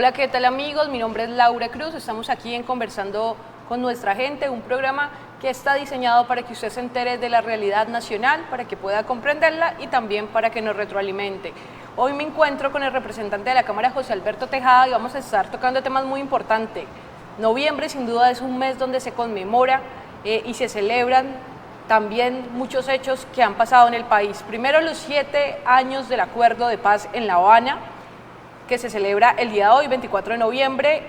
Hola, ¿qué tal amigos? Mi nombre es Laura Cruz, estamos aquí en Conversando con Nuestra Gente, un programa que está diseñado para que usted se entere de la realidad nacional, para que pueda comprenderla y también para que nos retroalimente. Hoy me encuentro con el representante de la Cámara, José Alberto Tejada, y vamos a estar tocando temas muy importantes. Noviembre sin duda es un mes donde se conmemora y se celebran también muchos hechos que han pasado en el país. Primero, los 7 años del Acuerdo de Paz en La Habana, que se celebra el día de hoy, 24 de noviembre,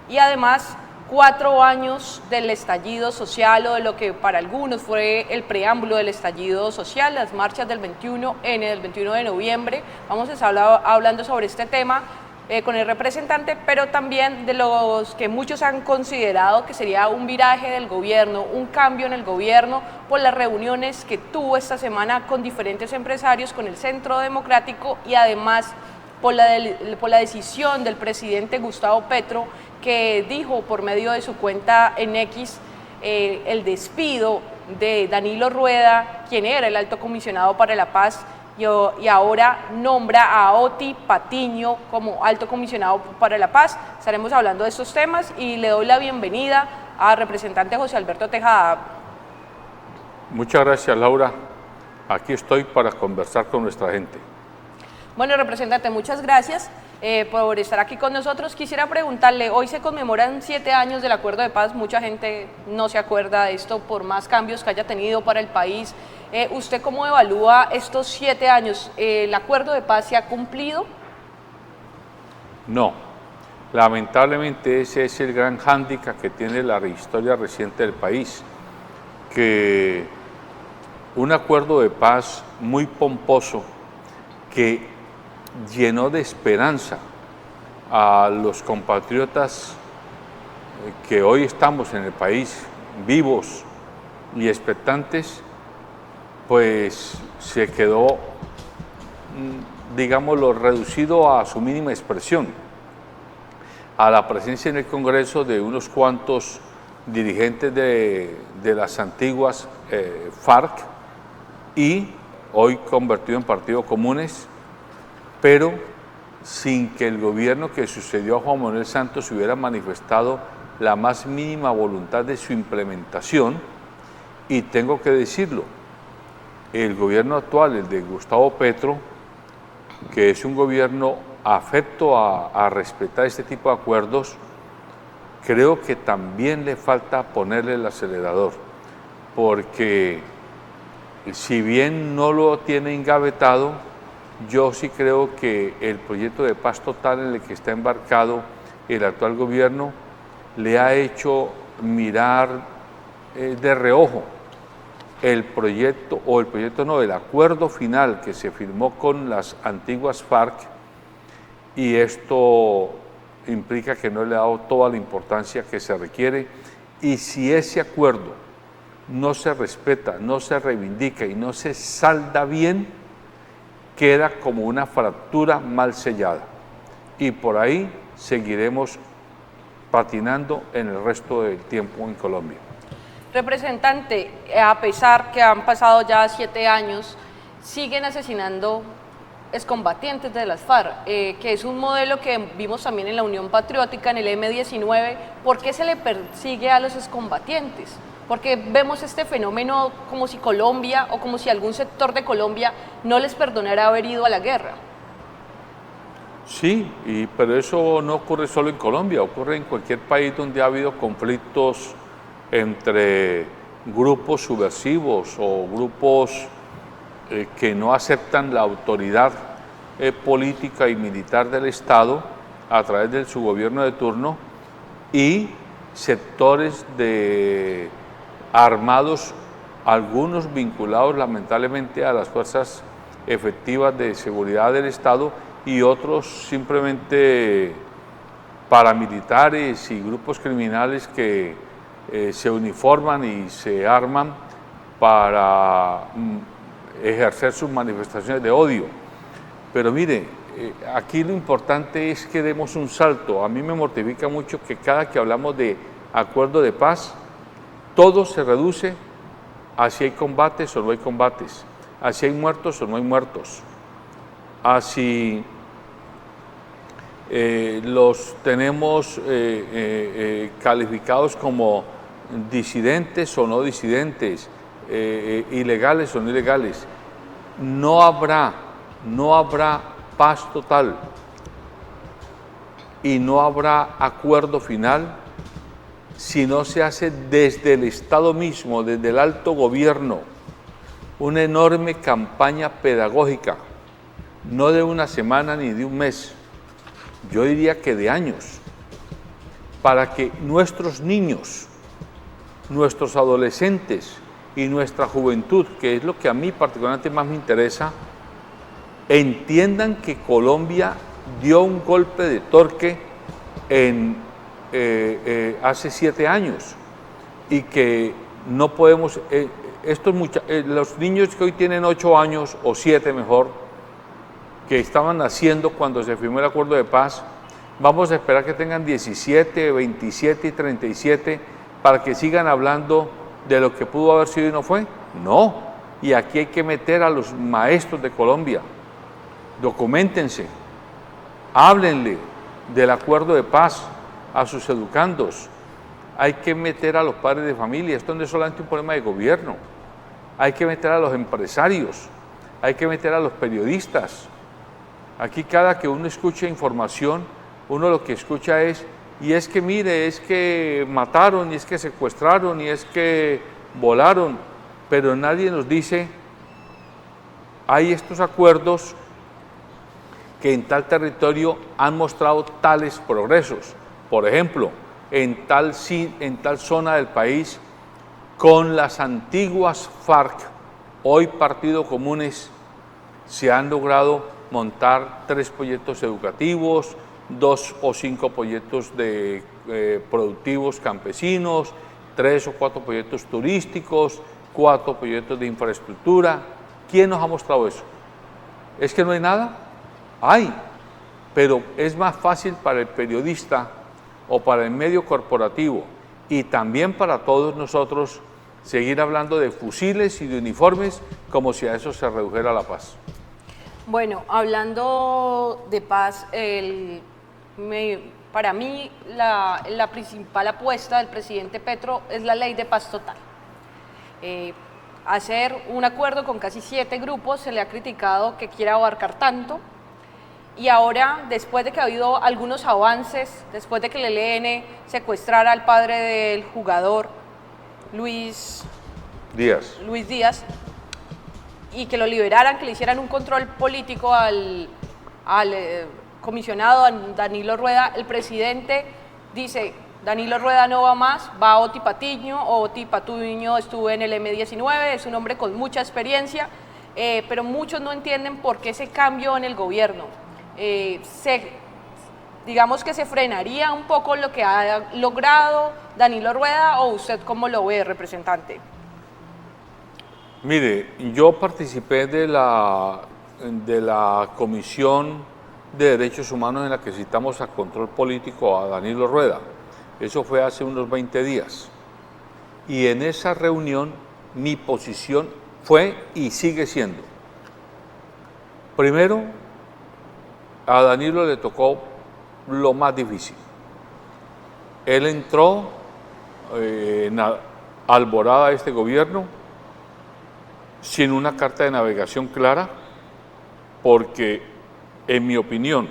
y además 4 años del estallido social, o de lo que para algunos fue el preámbulo del estallido social, las marchas del 21N, del 21 de noviembre. Vamos a estar hablando sobre este tema con el representante, pero también de los que muchos han considerado que sería un viraje del gobierno, un cambio en el gobierno, por las reuniones que tuvo esta semana con diferentes empresarios, con el Centro Democrático, y además por la decisión del presidente Gustavo Petro, que dijo por medio de su cuenta en X el despido de Danilo Rueda, quien era el alto comisionado para la paz, y ahora nombra a Oti Patiño como alto comisionado para la paz. Estaremos hablando de estos temas y le doy la bienvenida al representante José Alberto Tejada. Muchas gracias, Laura. Aquí estoy para conversar con nuestra gente. Bueno, representante, muchas gracias por estar aquí con nosotros. Quisiera preguntarle, hoy se conmemoran 7 años del Acuerdo de Paz, mucha gente no se acuerda de esto por más cambios que haya tenido para el país. ¿Usted cómo evalúa estos 7 años? ¿El Acuerdo de Paz se ha cumplido? No, lamentablemente ese es el gran hándicap que tiene la historia reciente del país, que un acuerdo de paz muy pomposo que llenó de esperanza a los compatriotas que hoy estamos en el país vivos y expectantes, pues se quedó, digámoslo, reducido a su mínima expresión, a la presencia en el Congreso de unos cuantos dirigentes de las antiguas FARC y hoy convertido en partidos comunes, pero sin que el gobierno que sucedió a Juan Manuel Santos hubiera manifestado la más mínima voluntad de su implementación. Y tengo que decirlo, el gobierno actual, el de Gustavo Petro, que es un gobierno afecto a respetar este tipo de acuerdos, creo que también le falta ponerle el acelerador, porque si bien no lo tiene engavetado, yo sí creo que el proyecto de paz total en el que está embarcado el actual gobierno le ha hecho mirar de reojo el acuerdo final que se firmó con las antiguas FARC, y esto implica que no le ha dado toda la importancia que se requiere, y si ese acuerdo no se respeta, no se reivindica y no se salda bien, queda como una fractura mal sellada, y por ahí seguiremos patinando en el resto del tiempo en Colombia. Representante, a pesar que han pasado ya 7 años, siguen asesinando excombatientes de las FARC, que es un modelo que vimos también en la Unión Patriótica, en el M-19. ¿Por qué se le persigue a los excombatientes? Porque vemos este fenómeno como si Colombia, o como si algún sector de Colombia no les perdonara haber ido a la guerra. Sí, pero eso no ocurre solo en Colombia, ocurre en cualquier país donde ha habido conflictos entre grupos subversivos o grupos que no aceptan la autoridad política y militar del Estado a través de su gobierno de turno, y sectores armados, algunos vinculados lamentablemente a las fuerzas efectivas de seguridad del Estado, y otros simplemente paramilitares y grupos criminales que se uniforman y se arman para ejercer sus manifestaciones de odio. Pero mire, aquí lo importante es que demos un salto. A mí me mortifica mucho que cada que hablamos de acuerdo de paz, todo se reduce a si hay combates o no hay combates, a si hay muertos o no hay muertos, a si los tenemos calificados como disidentes o no disidentes, ilegales o no ilegales. No habrá paz total y no habrá acuerdo final si no se hace desde el Estado mismo, desde el alto gobierno, una enorme campaña pedagógica, no de una semana ni de un mes, yo diría que de años, para que nuestros niños, nuestros adolescentes y nuestra juventud, que es lo que a mí particularmente más me interesa, entiendan que Colombia dio un golpe de torque hace 7 años y que no podemos, los niños que hoy tienen 8 años o 7 mejor, que estaban naciendo cuando se firmó el acuerdo de paz, vamos a esperar que tengan 17, 27 y 37 para que sigan hablando de lo que pudo haber sido y no fue. No, y aquí hay que meter a los maestros de Colombia, documentense, háblenle del acuerdo de paz a sus educandos, hay que meter a los padres de familia, esto no es solamente un problema de gobierno, hay que meter a los empresarios, hay que meter a los periodistas. Aquí cada que uno escucha información, uno lo que escucha es, y es que mire, es que mataron, y es que secuestraron, y es que volaron, pero nadie nos dice, hay estos acuerdos que en tal territorio han mostrado tales progresos. Por ejemplo, en tal zona del país, con las antiguas FARC, hoy partidos comunes, se han logrado montar 3 proyectos educativos, 2 o 5 proyectos productivos campesinos, 3 o 4 proyectos turísticos, 4 proyectos de infraestructura. ¿Quién nos ha mostrado eso? ¿Es que no hay nada? Hay, pero es más fácil para el periodista o para el medio corporativo y también para todos nosotros seguir hablando de fusiles y de uniformes como si a eso se redujera la paz. Bueno, hablando de paz, para mí la principal apuesta del presidente Petro es la ley de paz total. Hacer un acuerdo con casi 7 grupos, se le ha criticado que quiera abarcar tanto, y ahora, después de que ha habido algunos avances, después de que el ELN secuestrara al padre del jugador, Luis Díaz, y que lo liberaran, que le hicieran un control político al comisionado Danilo Rueda, el presidente dice, Danilo Rueda no va más, va Oti Patiño. Oti Patiño estuvo en el M-19, es un hombre con mucha experiencia, pero muchos no entienden por qué ese cambio en el gobierno. Digamos que se frenaría un poco lo que ha logrado Danilo Rueda, o usted cómo lo ve, representante. Mire, yo participé de la Comisión de Derechos Humanos en la que citamos a control político a Danilo Rueda. Eso fue hace unos 20 días. Y en esa reunión mi posición fue y sigue siendo. Primero, a Danilo le tocó lo más difícil. Él entró en alborada a este gobierno sin una carta de navegación clara, porque, en mi opinión,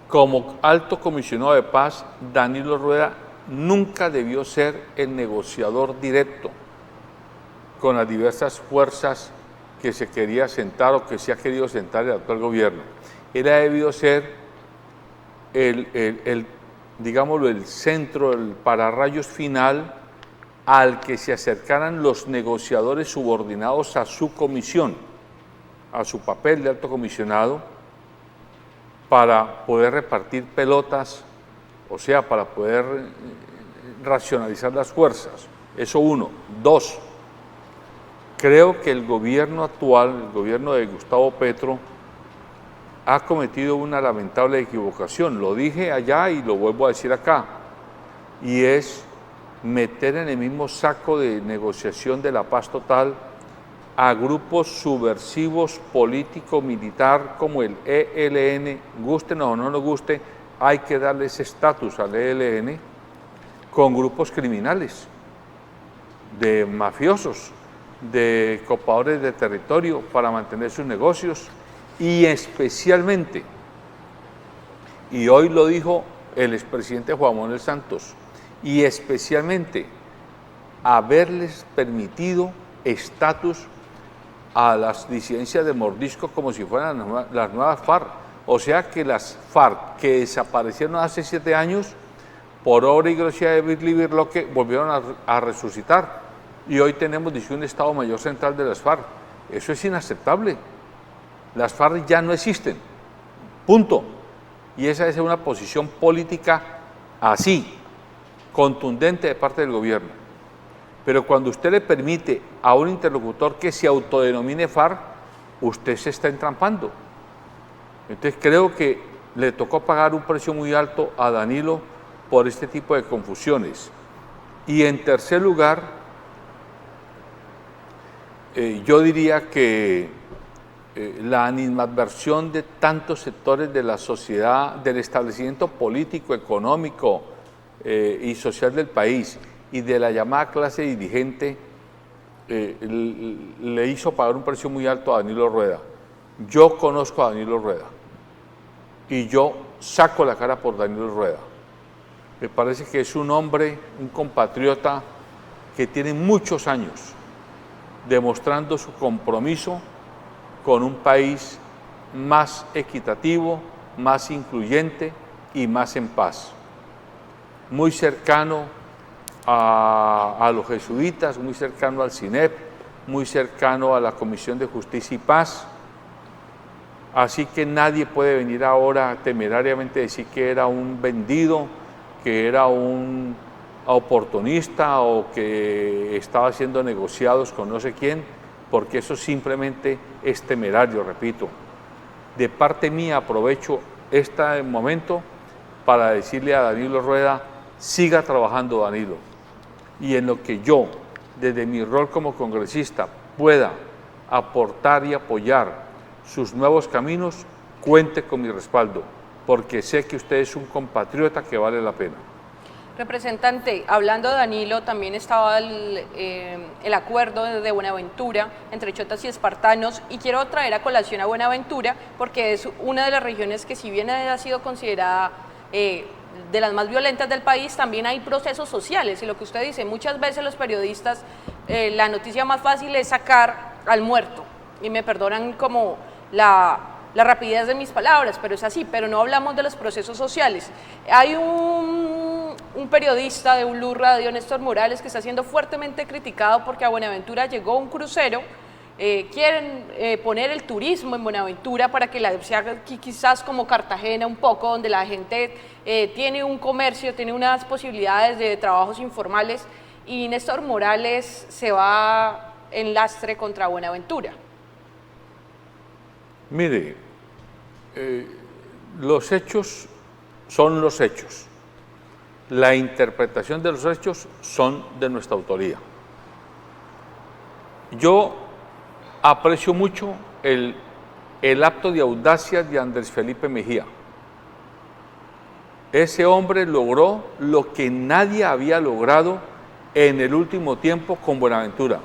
como alto comisionado de paz, Danilo Rueda nunca debió ser el negociador directo con las diversas fuerzas que se quería sentar o que se ha querido sentar el actual gobierno. Él ha debido ser digámoslo, el centro, el pararrayos final al que se acercaran los negociadores subordinados a su comisión, a su papel de alto comisionado, para poder repartir pelotas, o sea, para poder racionalizar las fuerzas. Eso uno. Dos, creo que el gobierno actual, el gobierno de Gustavo Petro, ha cometido una lamentable equivocación. Lo dije allá y lo vuelvo a decir acá, y es meter en el mismo saco de negociación de la paz total a grupos subversivos político-militar como el ELN, gusten o no nos guste, hay que darle ese estatus al ELN, con grupos criminales, de mafiosos, de copadores de territorio para mantener sus negocios y especialmente, y hoy lo dijo el expresidente Juan Manuel Santos, y especialmente haberles permitido estatus a las disidencias de Mordisco como si fueran las nuevas FARC. O sea que las FARC que desaparecieron hace 7 años, por obra y gracia de Birloque, volvieron a resucitar. Y hoy tenemos un Estado Mayor Central de las FARC. Eso es inaceptable. Las FARC ya no existen. Punto. Y esa es una posición política así, contundente de parte del gobierno. Pero cuando usted le permite a un interlocutor que se autodenomine FARC, usted se está entrampando. Entonces creo que le tocó pagar un precio muy alto a Danilo por este tipo de confusiones. Y en tercer lugar, yo diría que la animadversión de tantos sectores de la sociedad, del establecimiento político, económico y social del país y de la llamada clase dirigente le hizo pagar un precio muy alto a Danilo Rueda. Yo conozco a Danilo Rueda y yo saco la cara por Danilo Rueda. Me parece que es un hombre, un compatriota que tiene muchos años demostrando su compromiso con un país más equitativo, más incluyente y más en paz. Muy cercano a los jesuitas, muy cercano al CINEP, muy cercano a la Comisión de Justicia y Paz. Así que nadie puede venir ahora temerariamente a decir que era un vendido, que era un oportunista o que estaba haciendo negociados con no sé quién, porque eso simplemente es temerario, repito. De parte mía aprovecho este momento para decirle a Danilo Rueda, siga trabajando Danilo, y en lo que yo, desde mi rol como congresista, pueda aportar y apoyar sus nuevos caminos, cuente con mi respaldo, porque sé que usted es un compatriota que vale la pena. Representante, hablando de Danilo, también estaba el acuerdo de Buenaventura entre chotas y espartanos, y quiero traer a colación a Buenaventura porque es una de las regiones que, si bien ha sido considerada de las más violentas del país, también hay procesos sociales, y lo que usted dice, muchas veces los periodistas, la noticia más fácil es sacar al muerto, y me perdonan como la rapidez de mis palabras, pero es así, pero no hablamos de los procesos sociales. Hay un periodista de Blue Radio, Néstor Morales, que está siendo fuertemente criticado porque a Buenaventura llegó un crucero. Quieren poner el turismo en Buenaventura para que se haga quizás como Cartagena un poco, donde la gente tiene un comercio, tiene unas posibilidades de trabajos informales, y Néstor Morales se va en lastre contra Buenaventura. Mire, los hechos son los hechos. La interpretación de los hechos son de nuestra autoría. Yo aprecio mucho el acto de audacia de Andrés Felipe Mejía. Ese hombre logró lo que nadie había logrado en el último tiempo con Buenaventura.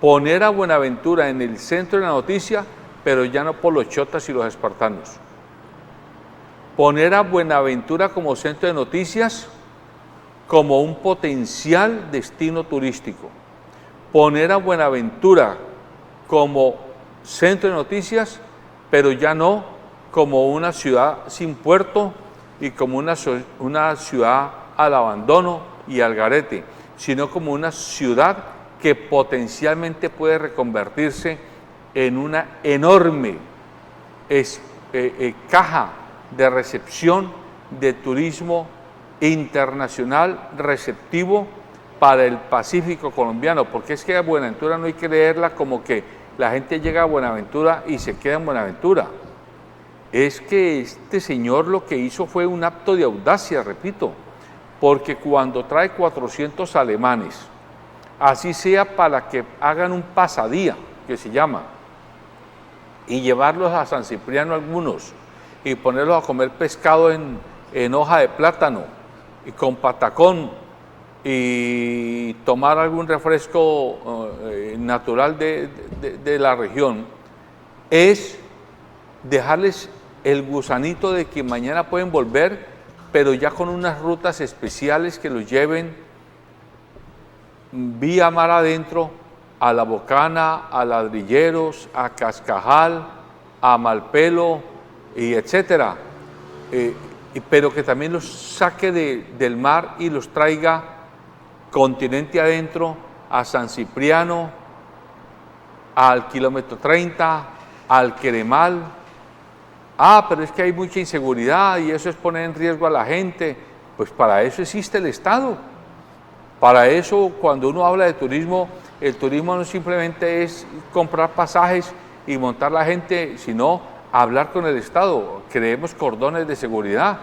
Poner a Buenaventura en el centro de la noticia, pero ya no por los chotas y los espartanos. Poner a Buenaventura como centro de noticias, como un potencial destino turístico. Poner a Buenaventura como centro de noticias, pero ya no como una ciudad sin puerto y como una ciudad al abandono y al garete, sino como una ciudad que potencialmente puede reconvertirse en una enorme caja de recepción de turismo internacional receptivo para el Pacífico colombiano, porque es que a Buenaventura no hay que leerla como que la gente llega a Buenaventura y se queda en Buenaventura. Es que este señor lo que hizo fue un acto de audacia, repito, porque cuando trae 400 alemanes así sea para que hagan un pasadía, que se llama, y llevarlos a San Cipriano algunos, y ponerlos a comer pescado en hoja de plátano, y con patacón, y tomar algún refresco natural de la región, es dejarles el gusanito de que mañana pueden volver, pero ya con unas rutas especiales que los lleven vía mar adentro, a La Bocana, a Ladrilleros, a Cascajal, a Malpelo, y etcétera, pero que también los saque del mar y los traiga continente adentro, a San Cipriano, al kilómetro 30, al Queremal. Pero es que hay mucha inseguridad y eso es poner en riesgo a la gente. Pues para eso existe el Estado. Para eso, cuando uno habla de turismo, el turismo no simplemente es comprar pasajes y montar la gente, sino hablar con el Estado. Creemos cordones de seguridad,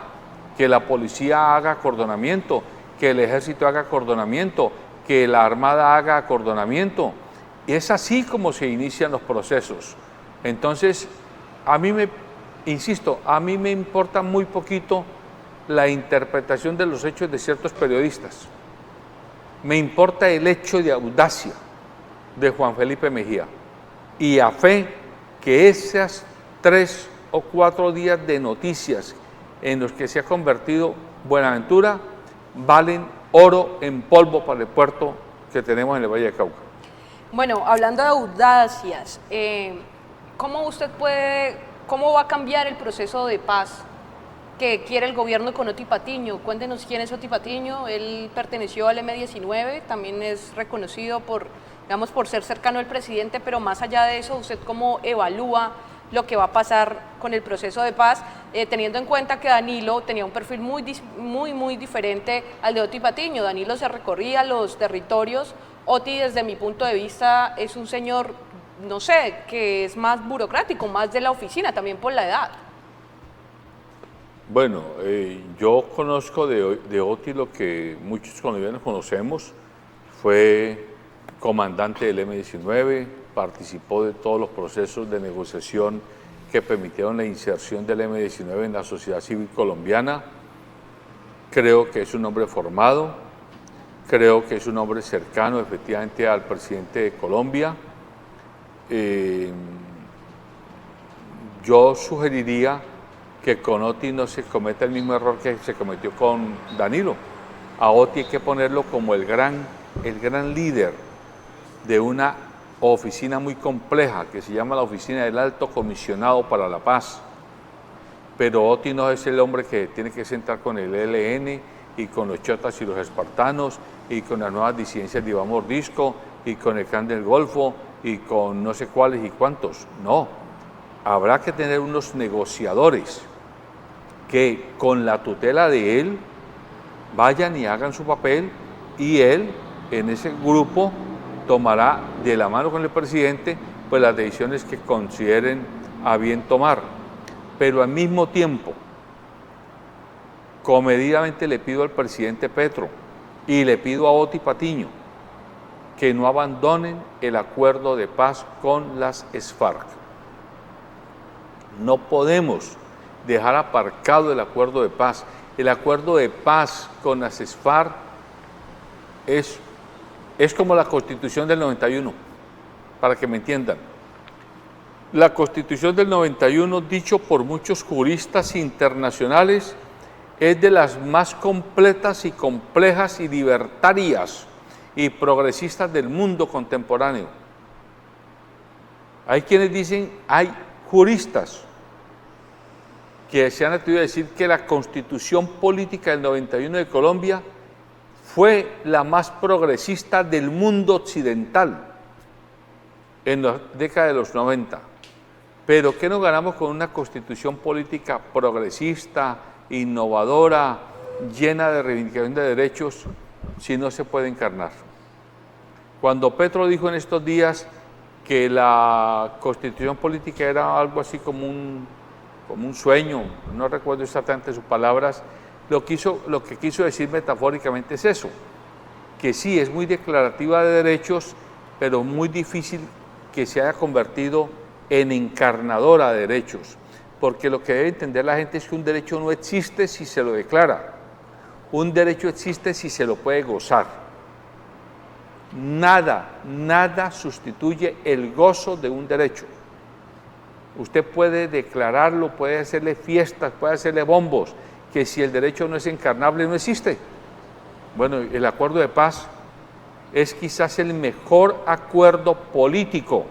que la policía haga acordonamiento, que el ejército haga acordonamiento, que la armada haga acordonamiento. Y es así como se inician los procesos. Entonces, insisto, a mí me importa muy poquito la interpretación de los hechos de ciertos periodistas. Me importa el hecho de audacia de Juan Felipe Mejía y a fe que esas 3 o 4 días de noticias en los que se ha convertido Buenaventura valen oro en polvo para el puerto que tenemos en el Valle de Cauca. Bueno, hablando de audacias, ¿cómo va a cambiar el proceso de paz que quiere el gobierno con Oti Patiño? Cuéntenos quién es Oti Patiño. Él perteneció al M-19, también es reconocido por ser cercano al presidente, pero más allá de eso, ¿usted cómo evalúa lo que va a pasar con el proceso de paz, teniendo en cuenta que Danilo tenía un perfil muy diferente al de Oti Patiño? Danilo se recorría los territorios. Oti, desde mi punto de vista, es un señor, no sé, que es más burocrático, más de la oficina, también por la edad. Bueno, yo conozco de Oti lo que muchos colombianos conocemos. Fue comandante del M-19, participó de todos los procesos de negociación que permitieron la inserción del M-19 en la sociedad civil colombiana. Creo que es un hombre formado, creo que es un hombre cercano efectivamente al presidente de Colombia. Yo sugeriría que con Oti no se cometa el mismo error que se cometió con Danilo. A Oti hay que ponerlo como el gran líder de una oficina muy compleja que se llama la Oficina del Alto Comisionado para la Paz. Pero Oti no es el hombre que tiene que sentar con el ELN y con los chotas y los espartanos y con las nuevas disidencias de Iván Mordisco y con el Clan del Golfo y con no sé cuáles y cuántos. No, habrá que tener unos negociadores que con la tutela de él vayan y hagan su papel, y él en ese grupo tomará de la mano con el presidente pues las decisiones que consideren a bien tomar. Pero al mismo tiempo, comedidamente le pido al presidente Petro y le pido a Oti Patiño que no abandonen el acuerdo de paz con las FARC. No podemos dejar aparcado el acuerdo de paz. El acuerdo de paz con las FARC es como la Constitución del 91, para que me entiendan. La Constitución del 91, dicho por muchos juristas internacionales, es de las más completas y complejas y libertarias y progresistas del mundo contemporáneo. Hay quienes dicen, hay juristas que se han atrevido a decir que la Constitución Política del 91 de Colombia fue la más progresista del mundo occidental en la década de los 90. Pero ¿qué nos ganamos con una Constitución política progresista, innovadora, llena de reivindicación de derechos, si no se puede encarnar? Cuando Petro dijo en estos días que la Constitución política era algo así como un sueño, no recuerdo exactamente sus palabras, lo que quiso decir metafóricamente es eso, que sí es muy declarativa de derechos, pero muy difícil que se haya convertido en encarnadora de derechos, porque lo que debe entender la gente es que un derecho no existe si se lo declara, un derecho existe si se lo puede gozar. Nada sustituye el gozo de un derecho. Usted puede declararlo, puede hacerle fiestas, puede hacerle bombos, que si el derecho no es encarnable no existe. Bueno, el acuerdo de paz es quizás el mejor acuerdo político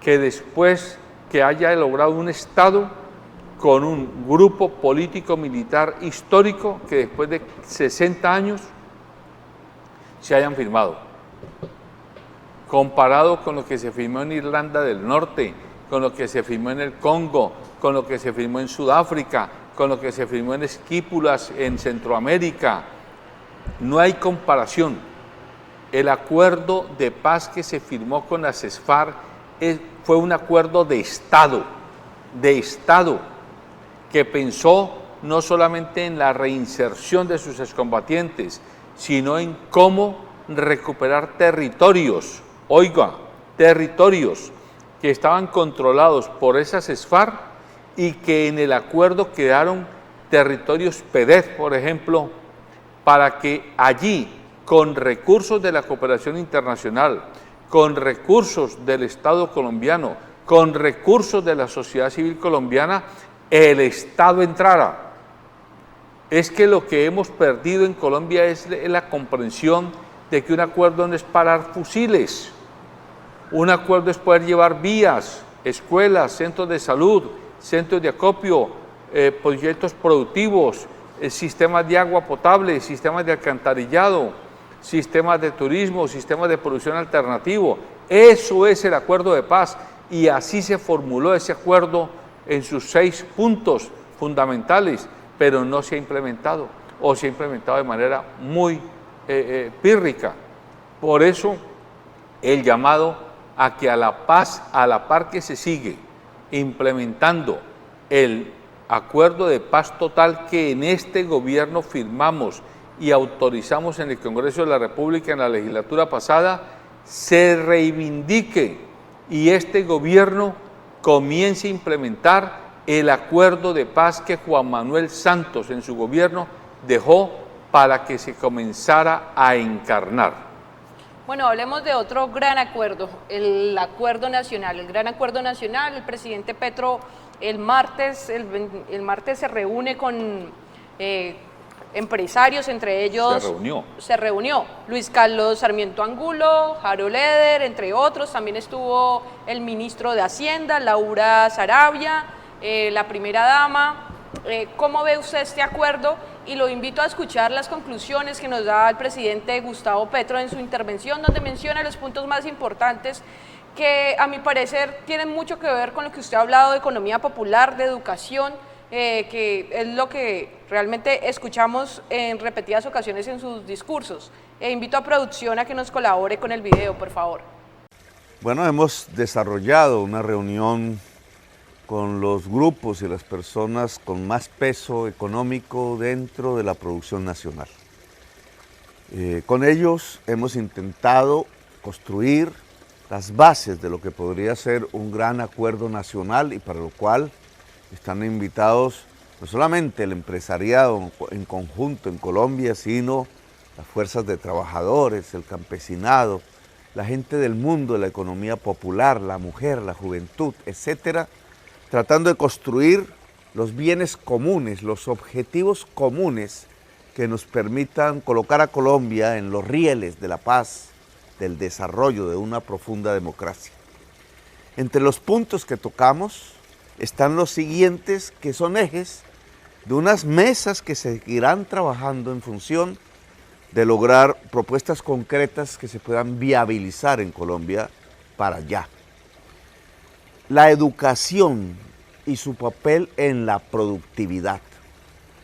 que después que haya logrado un Estado con un grupo político militar histórico que después de 60 años se hayan firmado. Comparado con lo que se firmó en Irlanda del Norte, con lo que se firmó en el Congo, con lo que se firmó en Sudáfrica, con lo que se firmó en Esquípulas, en Centroamérica, no hay comparación. El acuerdo de paz que se firmó con las FARC fue un acuerdo de Estado, que pensó no solamente en la reinserción de sus excombatientes, sino en cómo recuperar territorios, territorios que estaban controlados por esas FARC y que en el acuerdo quedaron territorios PEDEF, por ejemplo, para que allí, con recursos de la cooperación internacional, con recursos del Estado colombiano, con recursos de la sociedad civil colombiana, el Estado entrara. Es que lo que hemos perdido en Colombia es la comprensión de que un acuerdo no es parar fusiles, un acuerdo es poder llevar vías, escuelas, centros de salud, centros de acopio, proyectos productivos, sistemas de agua potable, sistemas de alcantarillado, sistemas de turismo, sistemas de producción alternativo. Eso es el acuerdo de paz y así se formuló ese acuerdo en sus 6 puntos fundamentales, pero no se ha implementado o se ha implementado de manera muy pírrica. Por eso el llamado a que a la paz, a la par que se sigue implementando el acuerdo de paz total que en este gobierno firmamos y autorizamos en el Congreso de la República en la legislatura pasada, se reivindique y este gobierno comience a implementar el acuerdo de paz que Juan Manuel Santos en su gobierno dejó para que se comenzara a encarnar. Bueno, hablemos de otro gran acuerdo, el acuerdo nacional, el gran acuerdo nacional. El presidente Petro el martes se reúne con empresarios, entre ellos se reunió Luis Carlos Sarmiento Angulo, Harold Eder, entre otros. También estuvo el ministro de Hacienda, Laura Sarabia, la primera dama. ¿Cómo ve usted este acuerdo? Y lo invito a escuchar las conclusiones que nos da el presidente Gustavo Petro en su intervención, donde menciona los puntos más importantes que, a mi parecer, tienen mucho que ver con lo que usted ha hablado de economía popular, de educación, que es lo que realmente escuchamos en repetidas ocasiones en sus discursos. Invito a producción a que nos colabore con el video, por favor. Bueno, hemos desarrollado una reunión con los grupos y las personas con más peso económico dentro de la producción nacional. Con ellos hemos intentado construir las bases de lo que podría ser un gran acuerdo nacional y para lo cual están invitados no solamente el empresariado en conjunto en Colombia, sino las fuerzas de trabajadores, el campesinado, la gente del mundo de la economía popular, la mujer, la juventud, etcétera, tratando de construir los bienes comunes, los objetivos comunes que nos permitan colocar a Colombia en los rieles de la paz, del desarrollo de una profunda democracia. Entre los puntos que tocamos están los siguientes, que son ejes de unas mesas que seguirán trabajando en función de lograr propuestas concretas que se puedan viabilizar en Colombia para allá. La educación y su papel en la productividad.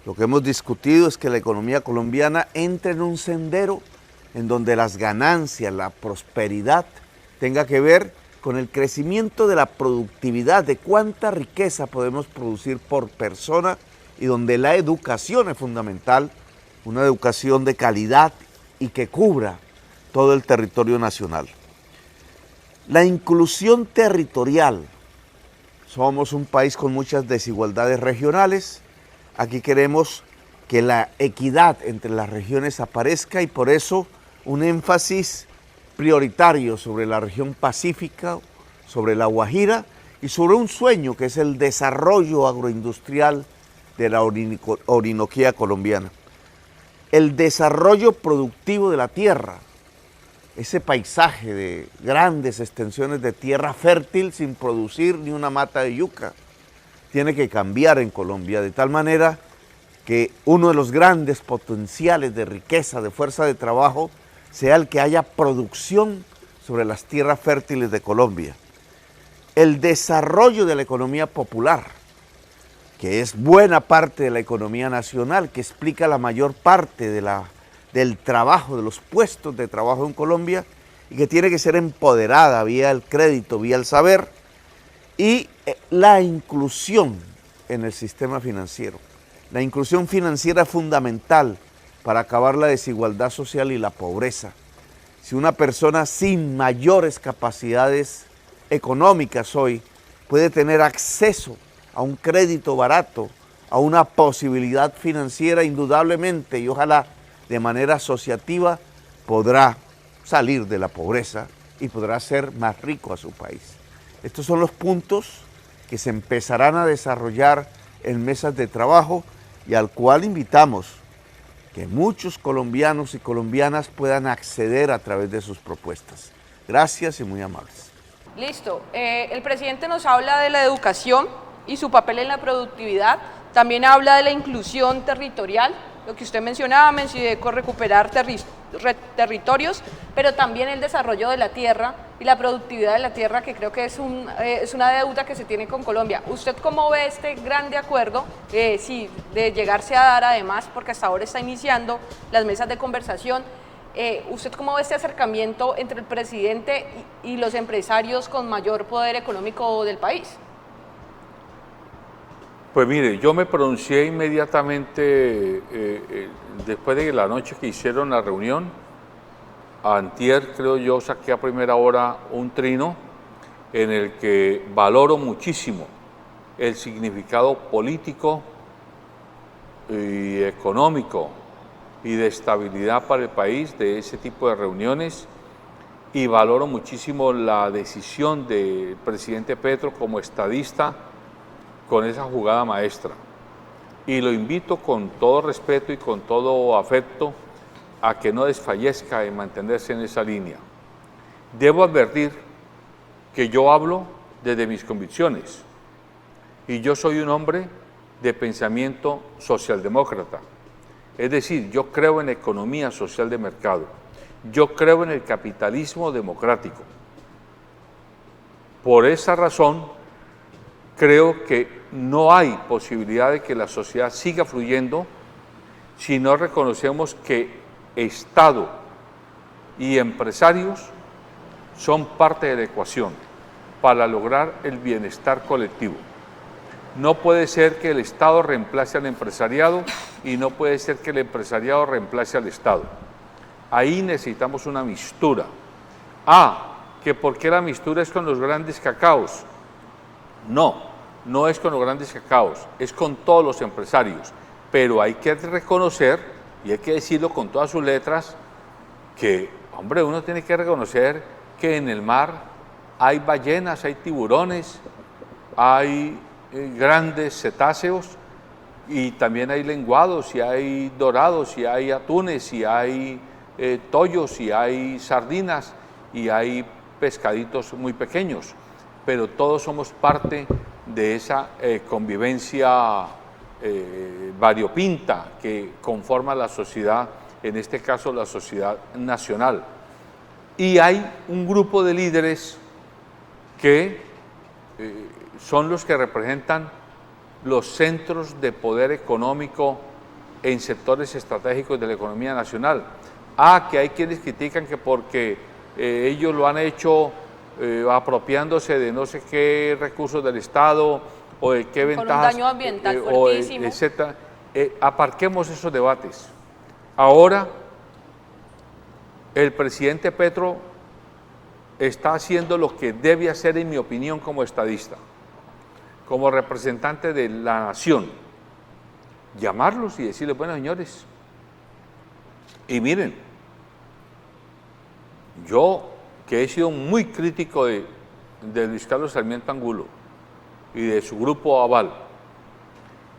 Lo que hemos discutido es que la economía colombiana entre en un sendero en donde las ganancias, la prosperidad, tenga que ver con el crecimiento de la productividad, de cuánta riqueza podemos producir por persona y donde la educación es fundamental, una educación de calidad y que cubra todo el territorio nacional. La inclusión territorial. Somos un país con muchas desigualdades regionales. Aquí queremos que la equidad entre las regiones aparezca y por eso un énfasis prioritario sobre la región pacífica, sobre la Guajira y sobre un sueño que es el desarrollo agroindustrial de la Orinoquía colombiana. El desarrollo productivo de la tierra, ese paisaje de grandes extensiones de tierra fértil sin producir ni una mata de yuca, tiene que cambiar en Colombia de tal manera que uno de los grandes potenciales de riqueza, de fuerza de trabajo, sea el que haya producción sobre las tierras fértiles de Colombia. El desarrollo de la economía popular, que es buena parte de la economía nacional, que explica la mayor parte del trabajo, de los puestos de trabajo en Colombia, y que tiene que ser empoderada vía el crédito, vía el saber, y la inclusión en el sistema financiero. La inclusión financiera es fundamental para acabar la desigualdad social y la pobreza. Si una persona sin mayores capacidades económicas hoy puede tener acceso a un crédito barato, a una posibilidad financiera, indudablemente y ojalá de manera asociativa, podrá salir de la pobreza y podrá ser más rico a su país. Estos son los puntos que se empezarán a desarrollar en mesas de trabajo y al cual invitamos que muchos colombianos y colombianas puedan acceder a través de sus propuestas. Gracias y muy amables. Listo. El presidente nos habla de la educación y su papel en la productividad. También habla de la inclusión territorial, lo que usted mencionaba, recuperar territorios, pero también el desarrollo de la tierra y la productividad de la tierra, que creo que es una deuda que se tiene con Colombia. ¿Usted cómo ve este grande acuerdo, de llegarse a dar además, porque hasta ahora está iniciando las mesas de conversación? ¿Usted cómo ve este acercamiento entre el presidente y los empresarios con mayor poder económico del país? Pues mire, yo me pronuncié inmediatamente después de la noche que hicieron la reunión. Antier, creo yo, saqué a primera hora un trino en el que valoro muchísimo el significado político y económico y de estabilidad para el país de ese tipo de reuniones, y valoro muchísimo la decisión del presidente Petro como estadista con esa jugada maestra, y lo invito con todo respeto y con todo afecto a que no desfallezca en mantenerse en esa línea. Debo advertir que yo hablo desde mis convicciones y yo soy un hombre de pensamiento socialdemócrata, es decir, yo creo en economía social de mercado, yo creo en el capitalismo democrático. Por esa razón, creo que no hay posibilidad de que la sociedad siga fluyendo si no reconocemos que Estado y empresarios son parte de la ecuación para lograr el bienestar colectivo. No puede ser que el Estado reemplace al empresariado y no puede ser que el empresariado reemplace al Estado. Ahí necesitamos una mistura. Que ¿por qué la mistura es con los grandes cacaos? No es con los grandes cacaos, es con todos los empresarios, pero hay que reconocer, y hay que decirlo con todas sus letras, que, hombre, uno tiene que reconocer que en el mar hay ballenas, hay tiburones, hay grandes cetáceos, y también hay lenguados, y hay dorados, y hay atunes, y hay tollos, y hay sardinas, y hay pescaditos muy pequeños, pero todos somos parte de esa convivencia variopinta que conforma la sociedad, en este caso la sociedad nacional. Y hay un grupo de líderes que son los que representan los centros de poder económico en sectores estratégicos de la economía nacional. Que hay quienes critican que porque ellos lo han hecho apropiándose de no sé qué recursos del Estado o de qué ventajas, con un daño ambiental fuertísimo, etcétera. Aparquemos esos debates. Ahora el presidente Petro está haciendo lo que debe hacer, en mi opinión, como estadista, como representante de la nación, llamarlos y decirles, bueno, señores, y miren, yo que he sido muy crítico de Luis Carlos Sarmiento Angulo y de su grupo Aval,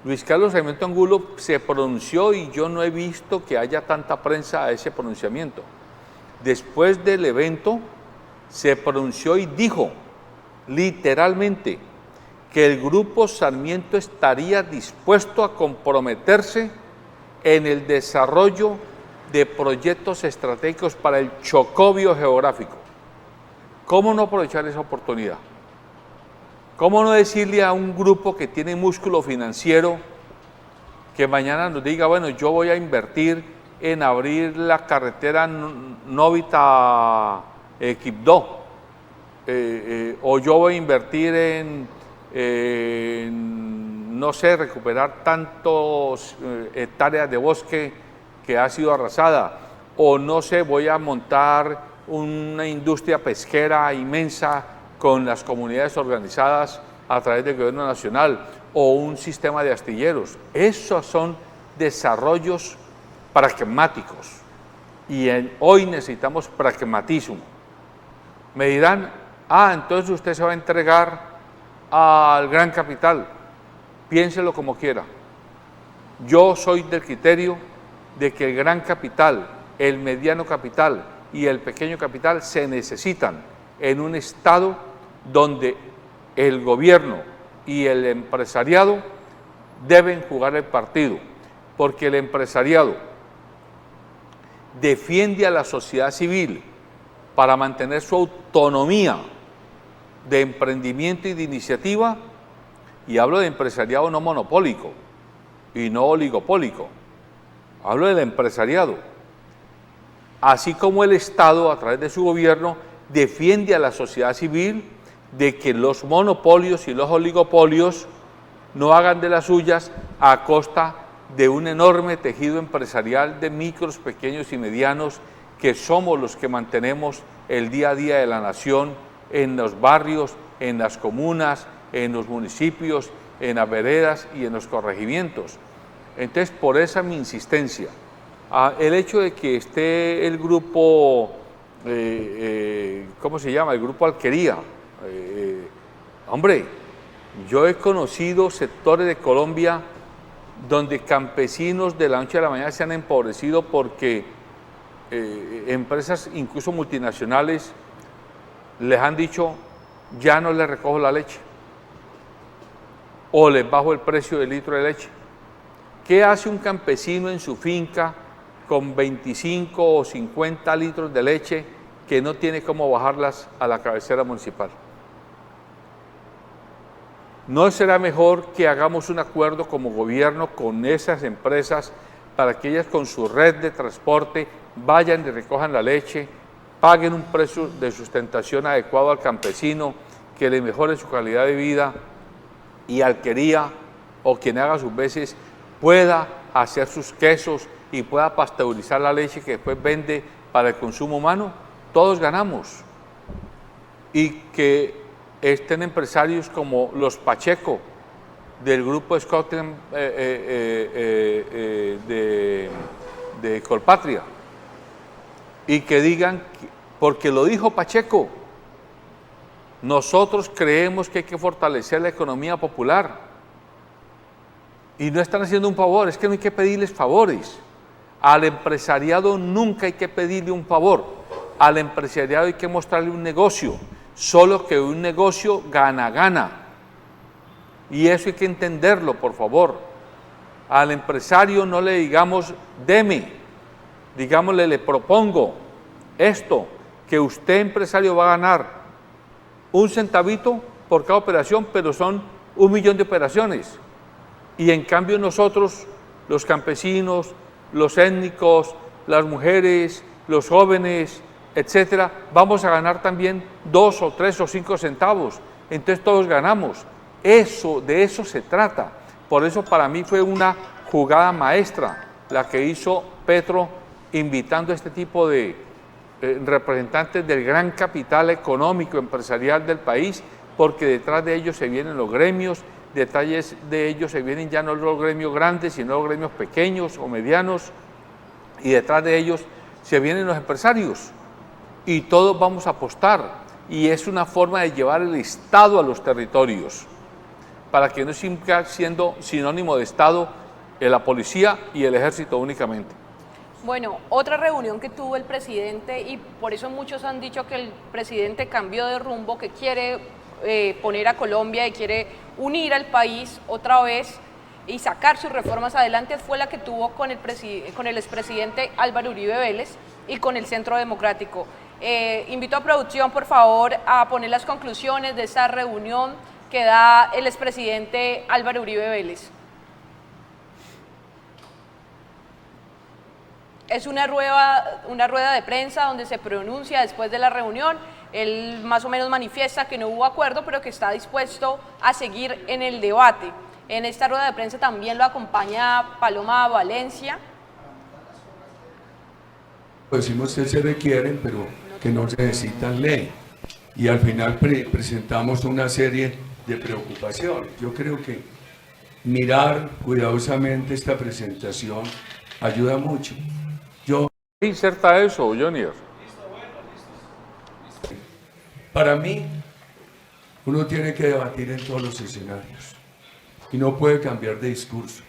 Luis Carlos Sarmiento Angulo se pronunció y yo no he visto que haya tanta prensa a ese pronunciamiento. Después del evento se pronunció y dijo literalmente que el grupo Sarmiento estaría dispuesto a comprometerse en el desarrollo de proyectos estratégicos para el Chocó biogeográfico. ¿Cómo no aprovechar esa oportunidad? ¿Cómo no decirle a un grupo que tiene músculo financiero que mañana nos diga, bueno, yo voy a invertir en abrir la carretera Novita-Quibdó, o yo voy a invertir en, no sé, recuperar tantos hectáreas de bosque que ha sido arrasada, o no sé, voy a montar una industria pesquera inmensa con las comunidades organizadas a través del gobierno nacional, o un sistema de astilleros? Esos son desarrollos pragmáticos y hoy necesitamos pragmatismo. Me dirán, entonces usted se va a entregar al gran capital. Piénselo como quiera. Yo soy del criterio de que el gran capital, el mediano capital y el pequeño capital se necesitan en un Estado donde el gobierno y el empresariado deben jugar el partido, porque el empresariado defiende a la sociedad civil para mantener su autonomía de emprendimiento y de iniciativa, y hablo de empresariado no monopólico y no oligopólico, hablo del empresariado, así como el Estado a través de su gobierno defiende a la sociedad civil de que los monopolios y los oligopolios no hagan de las suyas a costa de un enorme tejido empresarial de micros, pequeños y medianos, que somos los que mantenemos el día a día de la nación en los barrios, en las comunas, en los municipios, en las veredas y en los corregimientos. Entonces, por esa mi insistencia. El hecho de que esté el grupo, ¿cómo se llama? El grupo Alquería. Hombre, yo he conocido sectores de Colombia donde campesinos de la noche a la mañana se han empobrecido porque empresas, incluso multinacionales, les han dicho, ya no les recojo la leche, o les bajo el precio del litro de leche. ¿Qué hace un campesino en su finca con 25 o 50 litros de leche que no tiene cómo bajarlas a la cabecera municipal? ¿No será mejor que hagamos un acuerdo como gobierno con esas empresas para que ellas con su red de transporte vayan y recojan la leche, paguen un precio de sustentación adecuado al campesino, que le mejore su calidad de vida, y Alquería o quien haga sus veces pueda hacer sus quesos y pueda pasteurizar la leche que después vende para el consumo humano? Todos ganamos. Y que estén empresarios como los Pacheco del grupo Scotland de Colpatria, y que digan, porque lo dijo Pacheco, nosotros creemos que hay que fortalecer la economía popular, y no están haciendo un favor, es que no hay que pedirles favores. Al empresariado nunca hay que pedirle un favor, al empresariado hay que mostrarle un negocio, solo que un negocio gana-gana, y eso hay que entenderlo, por favor. Al empresario no le digamos, deme, digámosle, le propongo esto, que usted, empresario, va a ganar un centavito por cada operación, pero son 1 millón de operaciones. Y en cambio nosotros, los campesinos, los étnicos, las mujeres, los jóvenes, etcétera, vamos a ganar también 2 o 3 o 5 centavos. Entonces todos ganamos. De eso se trata. Por eso para mí fue una jugada maestra la que hizo Petro invitando a este tipo de representantes del gran capital económico, empresarial del país, porque detrás de ellos se vienen los gremios, detrás de ellos se vienen ya no los gremios grandes, sino los gremios pequeños o medianos, y detrás de ellos se vienen los empresarios, y todos vamos a apostar, y es una forma de llevar el Estado a los territorios, para que no siga siendo sinónimo de Estado la policía y el ejército únicamente. Bueno, otra reunión que tuvo el presidente, y por eso muchos han dicho que el presidente cambió de rumbo, que quiere poner a Colombia y quiere unir al país otra vez y sacar sus reformas adelante, fue la que tuvo con el expresidente Álvaro Uribe Vélez y con el Centro Democrático. Invito a producción, por favor, a poner las conclusiones de esa reunión que da el expresidente Álvaro Uribe Vélez. Es una rueda de prensa donde se pronuncia después de la reunión. Él más o menos manifiesta que no hubo acuerdo, pero que está dispuesto a seguir en el debate. En esta rueda de prensa también lo acompaña Paloma Valencia. Decimos que se requieren, pero que no se necesitan ley. Y al final presentamos una serie de preocupaciones. Yo creo que mirar cuidadosamente esta presentación ayuda mucho. ¿Qué inserta eso, Johnny? Para mí, uno tiene que debatir en todos los escenarios y no puede cambiar de discurso.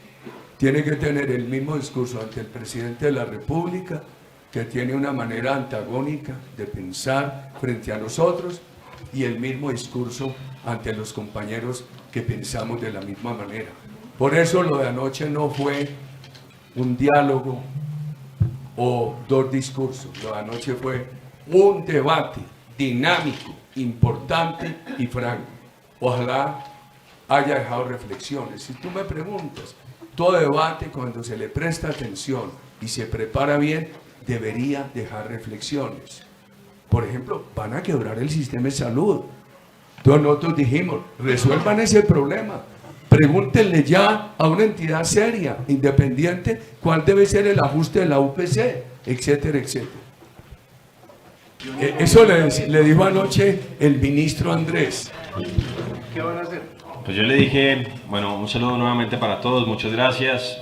Tiene que tener el mismo discurso ante el presidente de la República, que tiene una manera antagónica de pensar frente a nosotros, y el mismo discurso ante los compañeros que pensamos de la misma manera. Por eso lo de anoche no fue un diálogo o dos discursos, lo de anoche fue un debate dinámico, importante y franco. Ojalá haya dejado reflexiones. Si tú me preguntas, todo debate, cuando se le presta atención y se prepara bien, debería dejar reflexiones. Por ejemplo, van a quebrar el sistema de salud. Entonces nosotros dijimos, resuelvan ese problema. Pregúntenle ya a una entidad seria, independiente, cuál debe ser el ajuste de la UPC, etcétera, etcétera. Eso le dijo anoche el ministro Andrés. ¿Qué van a hacer? Pues yo le dije, bueno, un saludo nuevamente para todos, muchas gracias.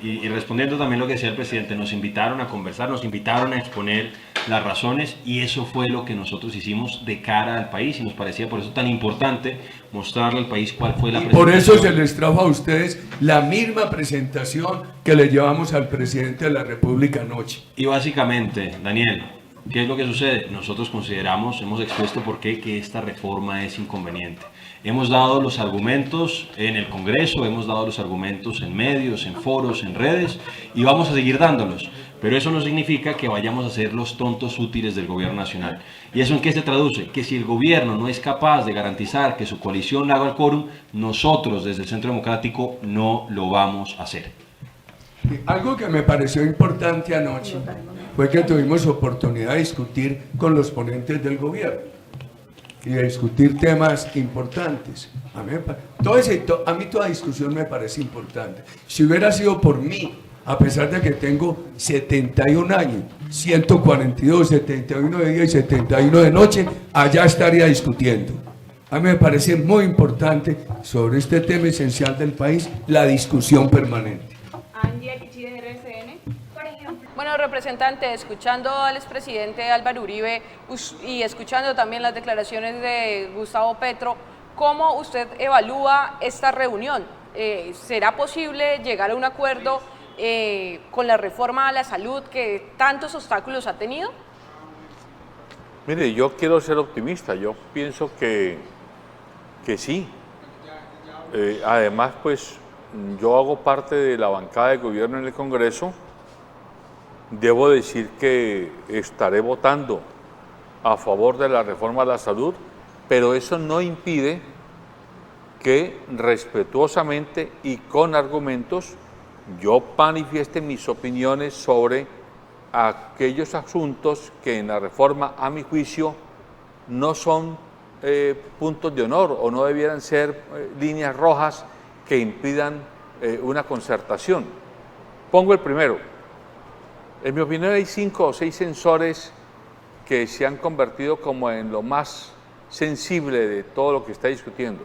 Y respondiendo también lo que decía el presidente, nos invitaron a conversar, nos invitaron a exponer las razones, y eso fue lo que nosotros hicimos de cara al país, y nos parecía por eso tan importante mostrarle al país cuál fue la presentación. Por eso se les trajo a ustedes la misma presentación que le llevamos al presidente de la República anoche. Y básicamente, Daniel, ¿qué es lo que sucede? Nosotros consideramos, hemos expuesto por qué que esta reforma es inconveniente. Hemos dado los argumentos en el Congreso, hemos dado los argumentos en medios, en foros, en redes, y vamos a seguir dándolos. Pero eso no significa que vayamos a ser los tontos útiles del gobierno nacional. ¿Y eso en qué se traduce? Que si el gobierno no es capaz de garantizar que su coalición le haga el quórum, nosotros desde el Centro Democrático no lo vamos a hacer. Algo que me pareció importante anoche fue que tuvimos oportunidad de discutir con los ponentes del gobierno y de discutir temas importantes. A mí toda discusión me parece importante. Si hubiera sido por mí, a pesar de que tengo 71 años, 142, 71 de día y 71 de noche, allá estaría discutiendo. A mí me parece muy importante sobre este tema esencial del país, la discusión permanente. Bueno, representante, escuchando al expresidente Álvaro Uribe y escuchando también las declaraciones de Gustavo Petro, ¿cómo usted evalúa esta reunión? ¿Será posible llegar a un acuerdo con la reforma a la salud que tantos obstáculos ha tenido? Mire, yo quiero ser optimista, yo pienso que sí. Además, pues, yo hago parte de la bancada de gobierno en el Congreso. Debo decir que estaré votando a favor de la reforma a la salud, pero eso no impide que respetuosamente y con argumentos yo manifieste mis opiniones sobre aquellos asuntos que en la reforma, a mi juicio, no son puntos de honor o no debieran ser líneas rojas que impidan una concertación. Pongo el primero. En mi opinión hay 5 o 6 sensores que se han convertido como en lo más sensible de todo lo que está discutiendo.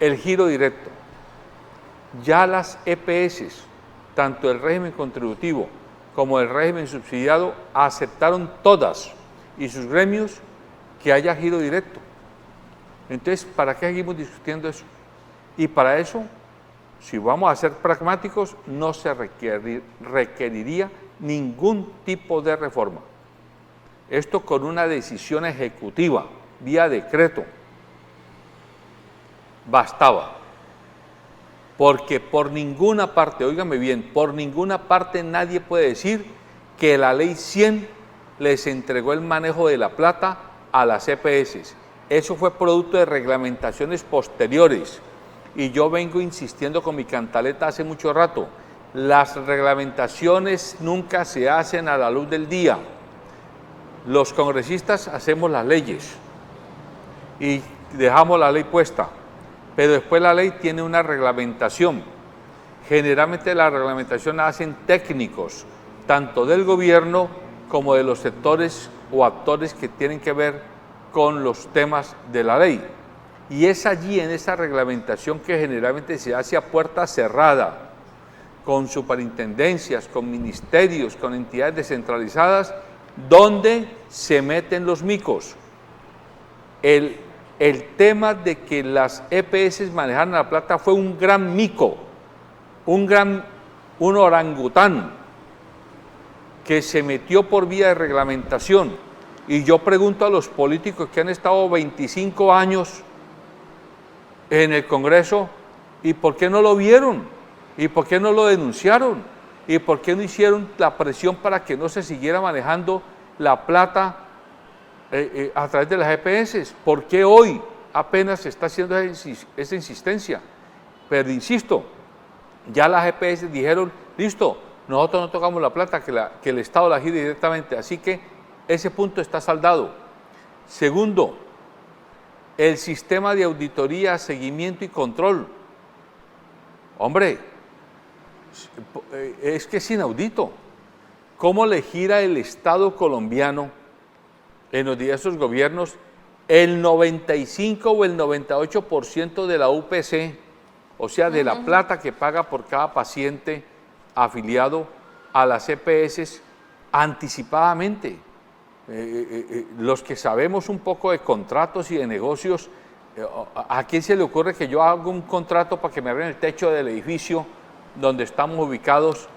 El giro directo. Ya las EPS, tanto el régimen contributivo como el régimen subsidiado, aceptaron todas y sus gremios que haya giro directo. Entonces, ¿para qué seguimos discutiendo eso? Y para eso, si vamos a ser pragmáticos, no se requeriría ningún tipo de reforma. Esto con una decisión ejecutiva, vía decreto, bastaba. Porque por ninguna parte, óigame bien, por ninguna parte nadie puede decir que la ley 100 les entregó el manejo de la plata a las EPS. Eso fue producto de reglamentaciones posteriores. Y yo vengo insistiendo con mi cantaleta hace mucho rato. Las reglamentaciones nunca se hacen a la luz del día. Los congresistas hacemos las leyes y dejamos la ley puesta. Pero después la ley tiene una reglamentación. Generalmente la reglamentación la hacen técnicos, tanto del gobierno como de los sectores o actores que tienen que ver con los temas de la ley. Y es allí, en esa reglamentación, que generalmente se hace a puerta cerrada, con superintendencias, con ministerios, con entidades descentralizadas, donde se meten los micos. El tema de que las EPS manejaran la plata fue un gran mico, un orangután que se metió por vía de reglamentación. Y yo pregunto a los políticos que han estado 25 años en el Congreso, ¿y por qué no lo vieron? ¿Y por qué no lo denunciaron? ¿Y por qué no hicieron la presión para que no se siguiera manejando la plata a través de las EPS? ¿Por qué hoy apenas se está haciendo esa insistencia? Pero insisto, ya las EPS dijeron, listo, nosotros no tocamos la plata, que el Estado la gire directamente, así que ese punto está saldado. Segundo, el sistema de auditoría, seguimiento y control. Hombre, es que es inaudito. ¿Cómo le gira el Estado colombiano en los diversos gobiernos el 95 o el 98% de la UPC, o sea, de la plata que paga por cada paciente afiliado a las EPS anticipadamente? Los que sabemos un poco de contratos y de negocios, ¿a quién se le ocurre que yo haga un contrato para que me abran el techo del edificio donde estamos ubicados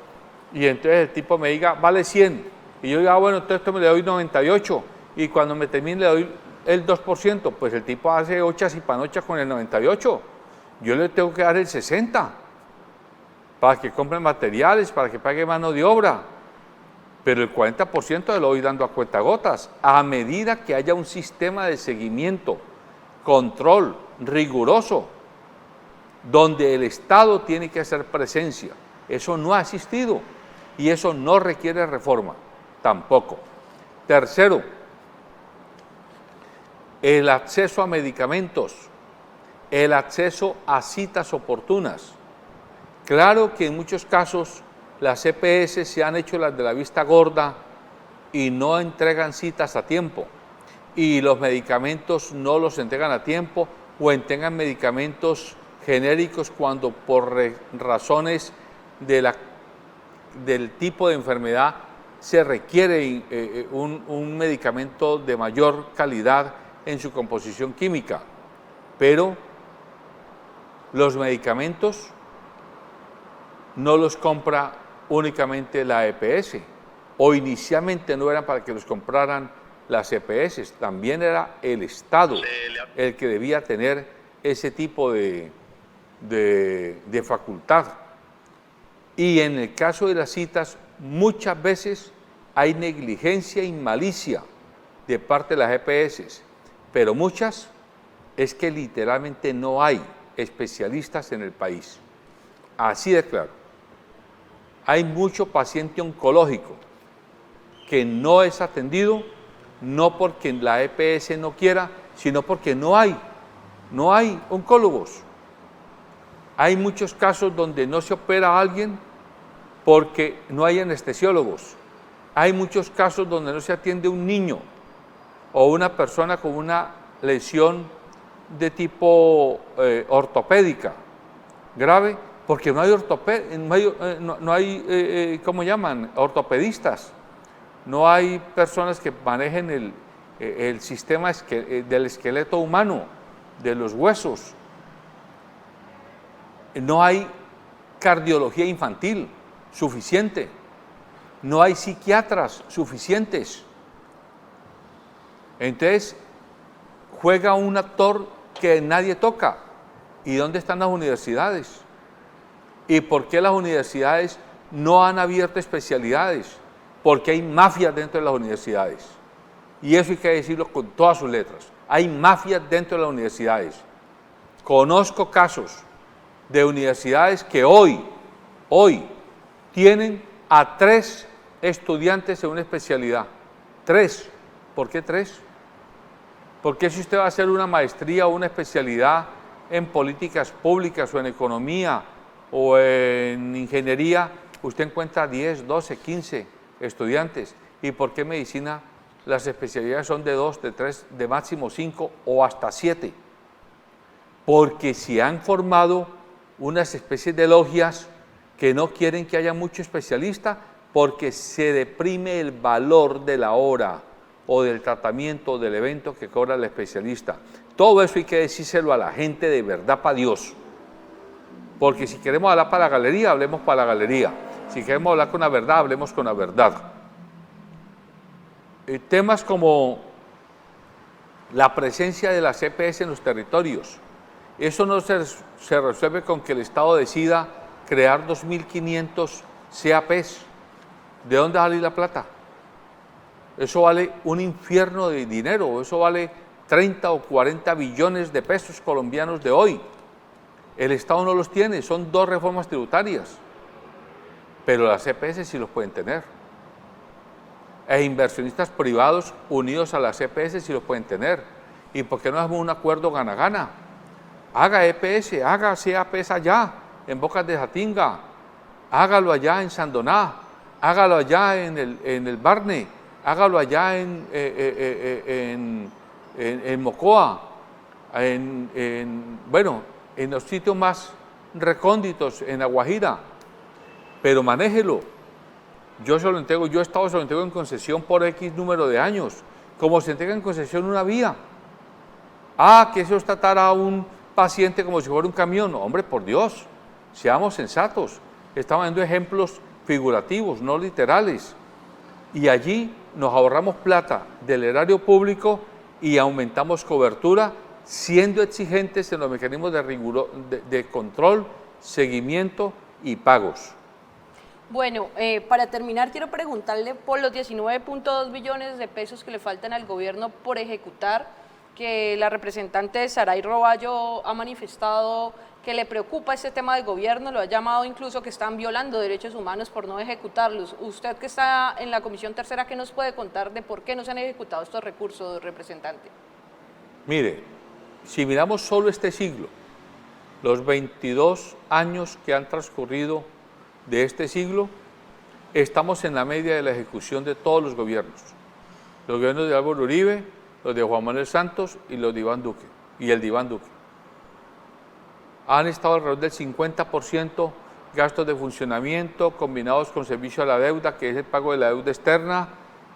y entonces el tipo me diga, vale 100, y yo diga, bueno, entonces esto me le doy 98, y cuando me termine le doy el 2%, pues el tipo hace ochas y panochas con el 98, yo le tengo que dar el 60, para que compren materiales, para que pague mano de obra, pero el 40% se lo voy dando a cuentagotas, a medida que haya un sistema de seguimiento, control riguroso, donde el Estado tiene que hacer presencia. Eso no ha existido y eso no requiere reforma, tampoco. Tercero, el acceso a medicamentos, el acceso a citas oportunas. Claro que en muchos casos las EPS se han hecho las de la vista gorda y no entregan citas a tiempo, y los medicamentos no los entregan a tiempo o entregan medicamentos genéricos cuando por razones del tipo de enfermedad se requiere un medicamento de mayor calidad en su composición química. Pero los medicamentos no los compra únicamente la EPS, o inicialmente no eran para que los compraran las EPS, también era el Estado el que debía tener ese tipo de facultad. Y en el caso de las citas, muchas veces hay negligencia y malicia de parte de las EPS, pero muchas es que literalmente no hay especialistas en el país. Así de claro. Hay mucho paciente oncológico que no es atendido, no porque la EPS no quiera, sino porque no hay oncólogos. Hay muchos casos donde no se opera a alguien porque no hay anestesiólogos. Hay muchos casos donde no se atiende a un niño o una persona con una lesión de tipo ortopédica grave, porque no hay ¿cómo llaman? Ortopedistas, no hay personas que manejen el sistema del esqueleto humano, de los huesos, no hay cardiología infantil suficiente, no hay psiquiatras suficientes. Entonces juega un actor que nadie toca. ¿Y dónde están las universidades? ¿Y por qué las universidades no han abierto especialidades? Porque hay mafias dentro de las universidades. Y eso hay que decirlo con todas sus letras. Hay mafias dentro de las universidades. Conozco casos de universidades que hoy tienen a 3 estudiantes en una especialidad. 3. ¿Por qué 3? Porque si usted va a hacer una maestría o una especialidad en políticas públicas o en economía o en ingeniería, usted encuentra 10, 12, 15 estudiantes. ¿Y por qué medicina las especialidades son de 2, de 3, de máximo 5 o hasta 7? Porque se han formado unas especies de logias que no quieren que haya mucho especialista, porque se deprime el valor de la hora o del tratamiento o del evento que cobra el especialista. Todo eso hay que decírselo a la gente de verdad para Dios. Porque si queremos hablar para la galería, hablemos para la galería. Si queremos hablar con la verdad, hablemos con la verdad. Temas como la presencia de las EPS en los territorios. Eso no se resuelve con que el Estado decida crear 2.500 CAPs. ¿De dónde va a salir la plata? Eso vale un infierno de dinero, eso vale 30 o 40 billones de pesos colombianos de hoy. El Estado no los tiene, son 2 reformas tributarias, pero las EPS sí los pueden tener. E inversionistas privados unidos a las EPS sí los pueden tener. ¿Y por qué no hacemos un acuerdo gana-gana? Haga EPS, haga CAPs allá, en Bocas de Jatinga, hágalo allá en Sandoná, hágalo allá en el Barne, hágalo allá en Mocoa, bueno, en los sitios más recónditos, en La Guajira, pero manéjelo. Yo se lo entrego, yo se lo entrego en concesión por X número de años, como se entrega en concesión una vía. Que eso es tratar a un paciente como si fuera un camión. No, hombre, por Dios, seamos sensatos. Estamos dando ejemplos figurativos, no literales. Y allí nos ahorramos plata del erario público y aumentamos cobertura, siendo exigentes en los mecanismos de control, seguimiento y pagos. Bueno, para terminar quiero preguntarle por los 19.2 billones de pesos que le faltan al gobierno por ejecutar, que la representante Saray Roballo ha manifestado que le preocupa este tema del gobierno, lo ha llamado incluso que están violando derechos humanos por no ejecutarlos. Usted que está en la Comisión Tercera, ¿qué nos puede contar de por qué no se han ejecutado estos recursos, representante? Mire, si miramos solo este siglo, los 22 años que han transcurrido de este siglo, estamos en la media de la ejecución de todos los gobiernos de Álvaro Uribe, los de Juan Manuel Santos y los de Iván Duque, y el de Iván Duque. Han estado alrededor del 50% gastos de funcionamiento combinados con servicio a la deuda, que es el pago de la deuda externa,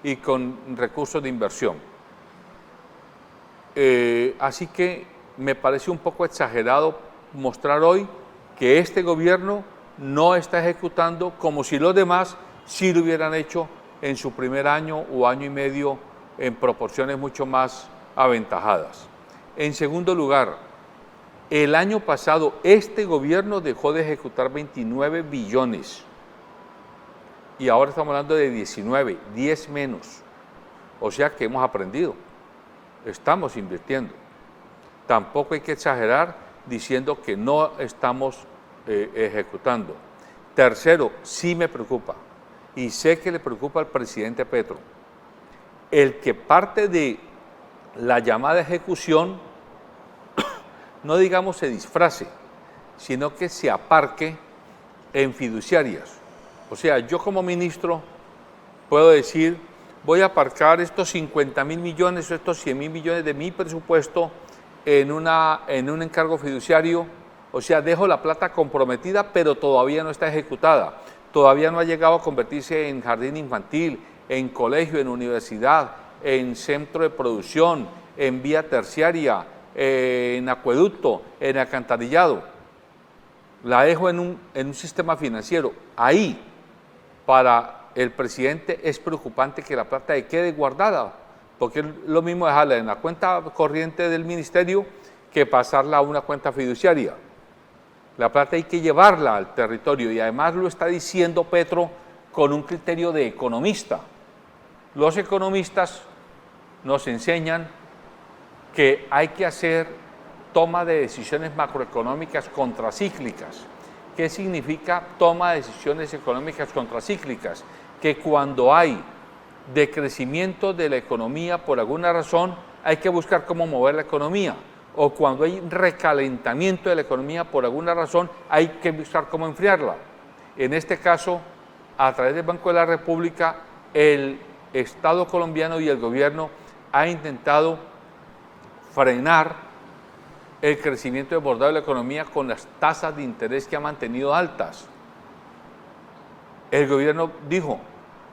y con recursos de inversión. Así que me parece un poco exagerado mostrar hoy que este gobierno no está ejecutando como si los demás sí lo hubieran hecho en su primer año o año y medio en proporciones mucho más aventajadas. En segundo lugar, el año pasado este gobierno dejó de ejecutar 29 billones y ahora estamos hablando de 19, 10 menos. O sea que hemos aprendido, estamos invirtiendo. Tampoco hay que exagerar diciendo que no estamos ejecutando. Tercero, sí me preocupa, y sé que le preocupa al presidente Petro, el que parte de la llamada ejecución, no digamos se disfrace, sino que se aparque en fiduciarias. O sea, yo como ministro puedo decir, voy a aparcar estos 50.000 millones o estos 100.000 millones de mi presupuesto en un encargo fiduciario, o sea, dejo la plata comprometida, pero todavía no está ejecutada, todavía no ha llegado a convertirse en jardín infantil, en colegio, en universidad, en centro de producción, en vía terciaria, en acueducto, en alcantarillado. La dejo en un sistema financiero. Ahí, para el presidente es preocupante que la plata quede guardada, porque es lo mismo dejarla en la cuenta corriente del ministerio que pasarla a una cuenta fiduciaria. La plata hay que llevarla al territorio y además lo está diciendo Petro con un criterio de economista. Los economistas nos enseñan que hay que hacer toma de decisiones macroeconómicas contracíclicas. ¿Qué significa toma de decisiones económicas contracíclicas? Que cuando hay decrecimiento de la economía por alguna razón, hay que buscar cómo mover la economía. O cuando hay recalentamiento de la economía por alguna razón, hay que buscar cómo enfriarla. En este caso, a través del Banco de la República, el Estado colombiano y el gobierno ha intentado frenar el crecimiento desbordado de la economía con las tasas de interés que ha mantenido altas. El gobierno dijo,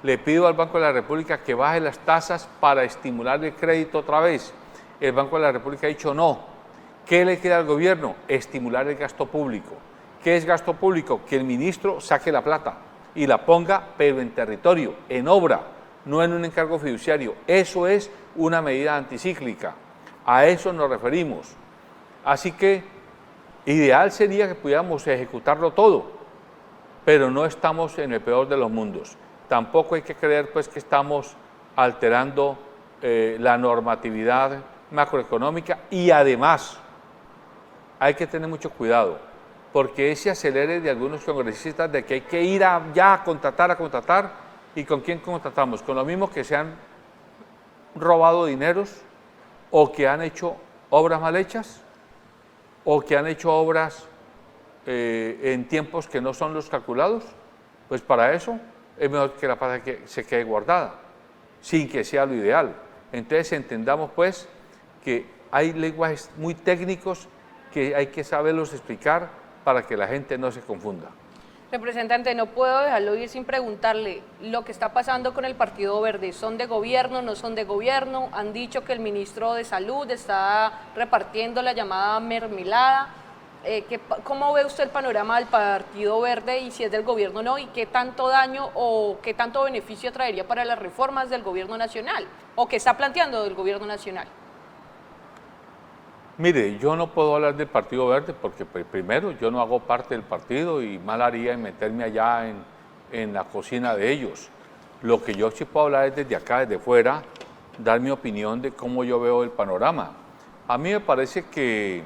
le pido al Banco de la República que baje las tasas para estimular el crédito otra vez. El Banco de la República ha dicho no. ¿Qué le queda al gobierno? Estimular el gasto público. ¿Qué es gasto público? Que el ministro saque la plata y la ponga, pero en territorio, en obra, no en un encargo fiduciario. Eso es una medida anticíclica. A eso nos referimos. Así que ideal sería que pudiéramos ejecutarlo todo, pero no estamos en el peor de los mundos. Tampoco hay que creer pues que estamos alterando la normatividad macroeconómica y además hay que tener mucho cuidado porque ese acelere de algunos congresistas de que hay que ir ya a contratar, ¿y con quién contratamos? ¿Con los mismos que se han robado dineros o que han hecho obras mal hechas o que han hecho obras en tiempos que no son los calculados? Pues para eso es mejor que la plata se quede guardada, sin que sea lo ideal. Entonces entendamos pues que hay lenguajes muy técnicos que hay que saberlos explicar para que la gente no se confunda. Representante, no puedo dejarlo ir sin preguntarle lo que está pasando con el Partido Verde. ¿Son de gobierno, no son de gobierno? Han dicho que el ministro de Salud está repartiendo la llamada mermelada. ¿Cómo ve usted el panorama del Partido Verde y si es del gobierno o no? ¿Y qué tanto daño o qué tanto beneficio traería para las reformas del gobierno nacional? ¿O qué está planteando del gobierno nacional? Mire, yo no puedo hablar del Partido Verde porque primero yo no hago parte del partido y mal haría en meterme allá en la cocina de ellos. Lo que yo sí puedo hablar es desde acá, desde fuera, dar mi opinión de cómo yo veo el panorama. A mí me parece que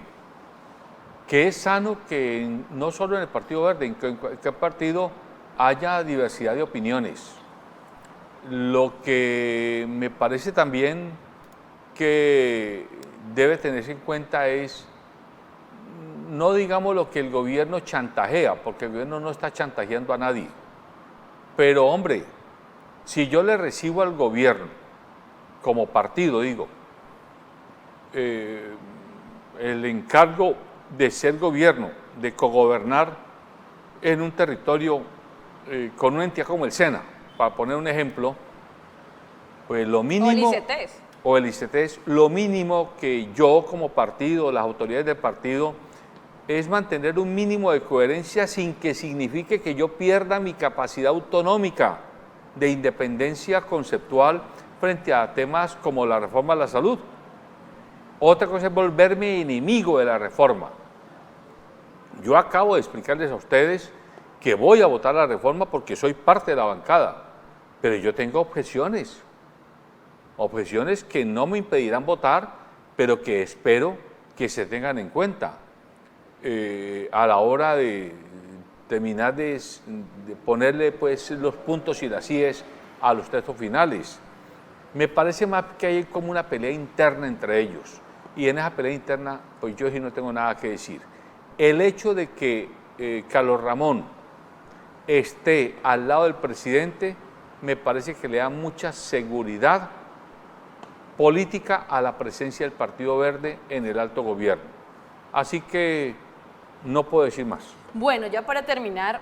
es sano que no solo en el Partido Verde, en cualquier partido haya diversidad de opiniones. Lo que me parece también que debe tenerse en cuenta es, no digamos lo que el gobierno chantajea, porque el gobierno no está chantajeando a nadie, pero hombre, si yo le recibo al gobierno, como partido digo, el encargo de ser gobierno, de cogobernar en un territorio con una entidad como el SENA, para poner un ejemplo, pues lo mínimo... O el ICETES, lo mínimo que yo como partido, las autoridades del partido, es mantener un mínimo de coherencia sin que signifique que yo pierda mi capacidad autonómica de independencia conceptual frente a temas como la reforma a la salud. Otra cosa es volverme enemigo de la reforma. Yo acabo de explicarles a ustedes que voy a votar la reforma porque soy parte de la bancada, pero yo tengo objeciones que no me impedirán votar, pero que espero que se tengan en cuenta a la hora de terminar de ponerle pues los puntos y las íes a los textos finales. Me parece más que hay como una pelea interna entre ellos, y en esa pelea interna pues yo sí no tengo nada que decir. El hecho de que Carlos Ramón esté al lado del presidente me parece que le da mucha seguridad política a la presencia del Partido Verde en el alto gobierno. Así que no puedo decir más. Bueno, ya para terminar,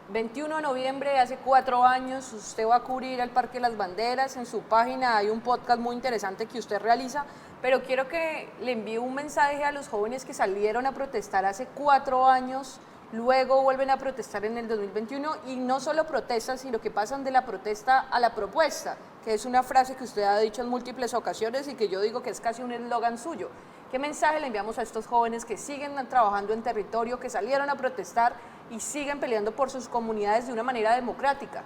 21 de noviembre, hace 4 años, usted va a cubrir el Parque de las Banderas. En su página hay un podcast muy interesante que usted realiza, pero quiero que le envíe un mensaje a los jóvenes que salieron a protestar hace 4 años, luego vuelven a protestar en el 2021 y no solo protestan, sino que pasan de la protesta a la propuesta, que es una frase que usted ha dicho en múltiples ocasiones y que yo digo que es casi un eslogan suyo. ¿Qué mensaje le enviamos a estos jóvenes que siguen trabajando en territorio, que salieron a protestar y siguen peleando por sus comunidades de una manera democrática?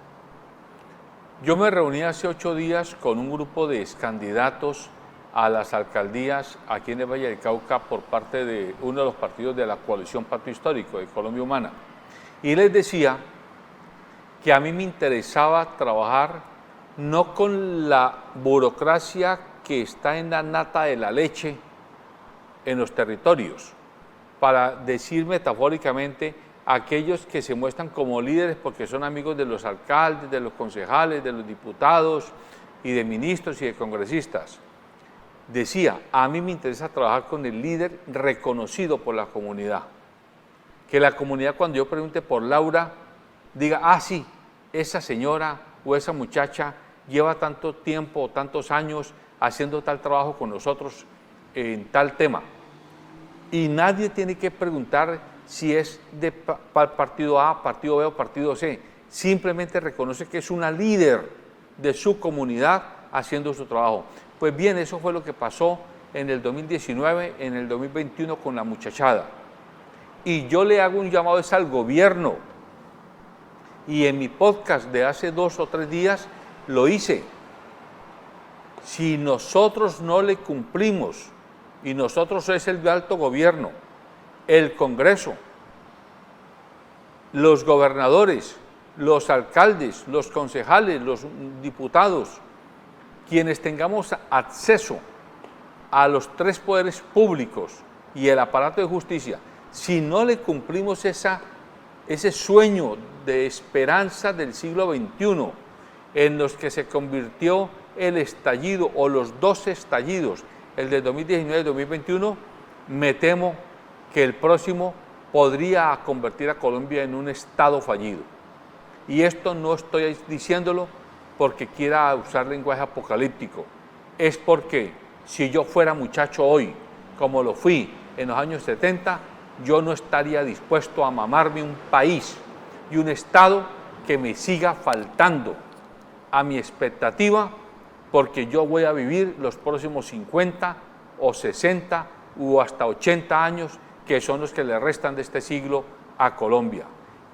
Yo me reuní hace 8 días con un grupo de excandidatos a las alcaldías aquí en el Valle del Cauca por parte de uno de los partidos de la coalición Pacto Histórico de Colombia Humana. Y les decía que a mí me interesaba trabajar no con la burocracia que está en la nata de la leche en los territorios, para decir metafóricamente aquellos que se muestran como líderes porque son amigos de los alcaldes, de los concejales, de los diputados y de ministros y de congresistas. Decía, a mí me interesa trabajar con el líder reconocido por la comunidad. Que la comunidad, cuando yo pregunte por Laura, diga, ah, sí, esa señora o esa muchacha lleva tanto tiempo o tantos años haciendo tal trabajo con nosotros en tal tema. Y nadie tiene que preguntar si es de partido A, partido B o partido C. Simplemente reconoce que es una líder de su comunidad haciendo su trabajo. Pues bien, eso fue lo que pasó en el 2019, en el 2021 con la muchachada. Y yo le hago un llamado al gobierno. Y en mi podcast de hace 2 o 3 días lo hice. Si nosotros no le cumplimos, y nosotros es el alto gobierno, el Congreso, los gobernadores, los alcaldes, los concejales, los diputados, quienes tengamos acceso a los 3 poderes públicos y el aparato de justicia, si no le cumplimos ese sueño de esperanza del siglo XXI, en los que se convirtió el estallido o los 2 estallidos, el de 2019 y 2021, me temo que el próximo podría convertir a Colombia en un estado fallido. Y esto no estoy diciéndolo porque quiera usar lenguaje apocalíptico, es porque si yo fuera muchacho hoy, como lo fui en los años 70, yo no estaría dispuesto a mamarme un país y un estado que me siga faltando a mi expectativa, porque yo voy a vivir los próximos 50 o 60 o hasta 80 años, que son los que le restan de este siglo a Colombia.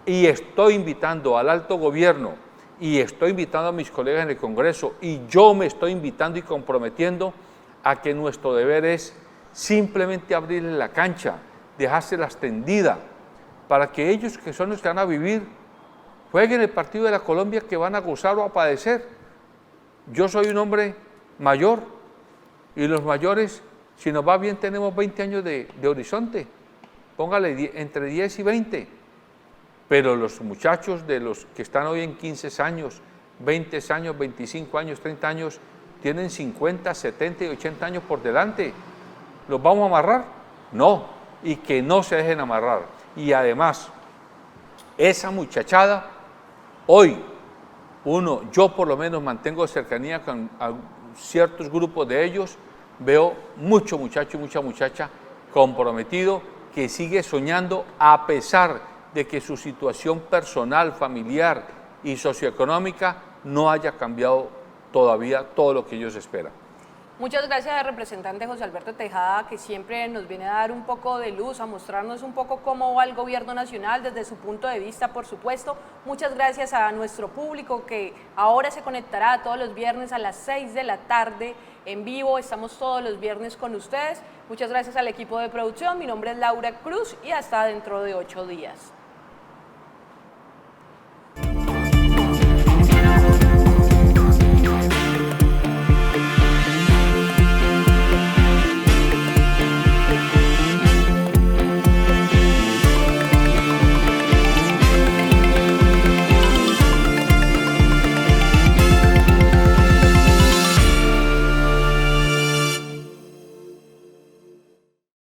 Y estoy invitando al alto gobierno, y estoy invitando a mis colegas en el Congreso, y yo me estoy invitando y comprometiendo a que nuestro deber es simplemente abrirle la cancha, dejársela extendida, para que ellos, que son los que van a vivir, jueguen el partido de la Colombia que van a gozar o a padecer. Yo soy un hombre mayor, y los mayores, si nos va bien, tenemos 20 años de horizonte, póngale entre 10 y 20, pero los muchachos de los que están hoy en 15 años, 20 años, 25 años, 30 años, tienen 50, 70 y 80 años por delante. ¿Los vamos a amarrar? No, y que no se dejen amarrar. Y además, esa muchachada, hoy, yo por lo menos mantengo cercanía con ciertos grupos de ellos, veo mucho muchacho y mucha muchacha comprometido que sigue soñando a pesar de que su situación personal, familiar y socioeconómica no haya cambiado todavía todo lo que ellos esperan. Muchas gracias al representante José Alberto Tejada, que siempre nos viene a dar un poco de luz, a mostrarnos un poco cómo va el gobierno nacional desde su punto de vista, por supuesto. Muchas gracias a nuestro público que ahora se conectará todos los viernes a las 6 de la tarde en vivo. Estamos todos los viernes con ustedes. Muchas gracias al equipo de producción. Mi nombre es Laura Cruz y hasta dentro de 8 días.